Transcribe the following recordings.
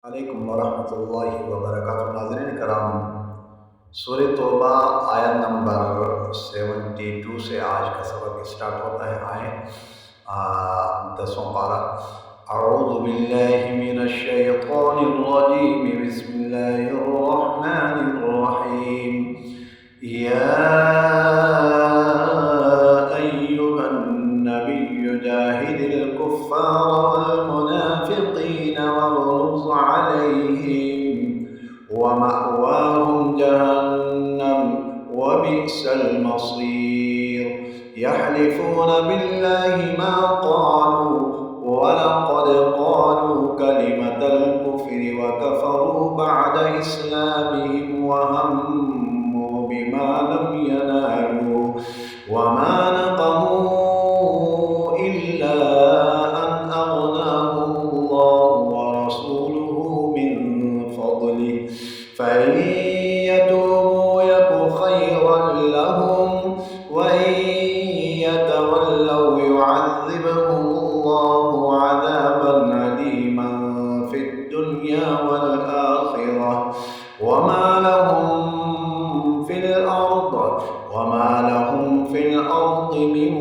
अलैकुम वरहमतुल्लाहि वबरकातुहू। नाज़रीन कराम, सूरह तौबा आयत नंबर 72 से आज का सबक स्टार्ट होता है। आए 10वां पारा। अऊज़ु बिल्लाहि मिनश शैतानिर रजीम, बिस्मिल्लाहिर रहमानिर रहीम। या अय्युहन नबिय्यु जाहिदिल कुफ्फार वल मुनाफिकीन वग़्लुज़ अलैहिम वमअवाहुम जहन्नम वबिअसल मसीर। यहलिफून बिल्लाहि मा क़ालू वलक़द क़ालू कलिमतल कुफ़्रि वकफ़रू बअद इस्लामिहिम वहम्मू बिमा लम यनालू वमा नक़मू इल्ला अन अग़नाहुमुल्लाहु वरसूलुहु मिन फ़ज़लिहि फ़इन यतूबू यकु ख़ैरन लहुम वइन यतवल्लौ युअज़्ज़िबहुमुल्लाहु अज़ाबन अलीमन फ़िद्दुन्या वल आख़िरह वमा लहुम फ़िल अर्दि मिन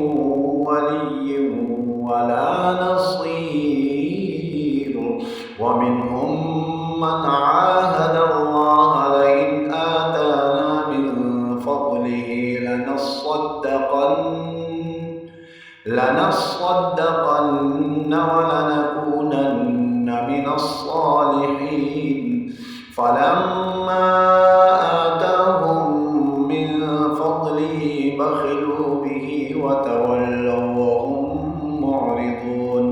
वलिय्यिन वला नसीर। वमिनहुम मन आहादल्लाह लइन आताना मिन फ़ज़लिहि लनस्सद्दक़न्न वलनकूनन्न मिनस्सालिहीन। फलम्मा आताहुम मिन फ़ज़लिहि बख़िलू बिहि वतवल्लौ वहुम मुअरिदून।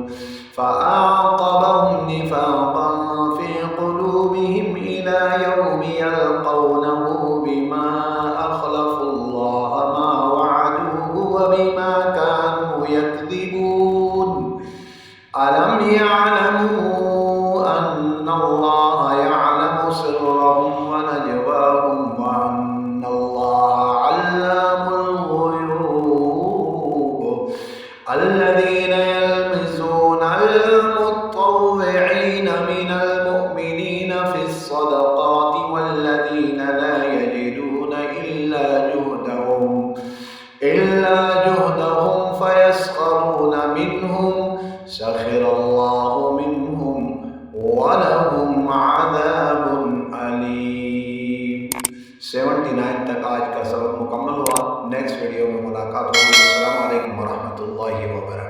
फ़अअक़बहुम निफ़ाक़न फ़ी क़ुलूबिहिम इला यौमि यल्क़ौनहु बिमा अख़लफ़ुल्लाह मा वअदूहु वबिमा कानू यकज़िबून। अलम यअलमू अन्नल्लाह यअलमु सिर्रहुम व नजवाहुम व अन्नल्लाह अल्लामुल ग़ुयूब। अल्लज़ीना यल्मिज़ूनल मुत्तव्विईन मिनल मुअ्मिनीना फ़िस्सदक़ाति वल्लज़ीना ला यजिदून इल्ला जुहदहुम फ़यस्ख़रून मिनहुम सख़िरल्लाहु मिनहुम वलहुम अज़ाबुन अलीम। 79 तक आज का सबक मुकम्मल हुआ। नेक्स्ट वीडियो में मुलाकात होगी। अस्सलामु अलैकुम वरहमतुल्लाहि वबरकातुहू।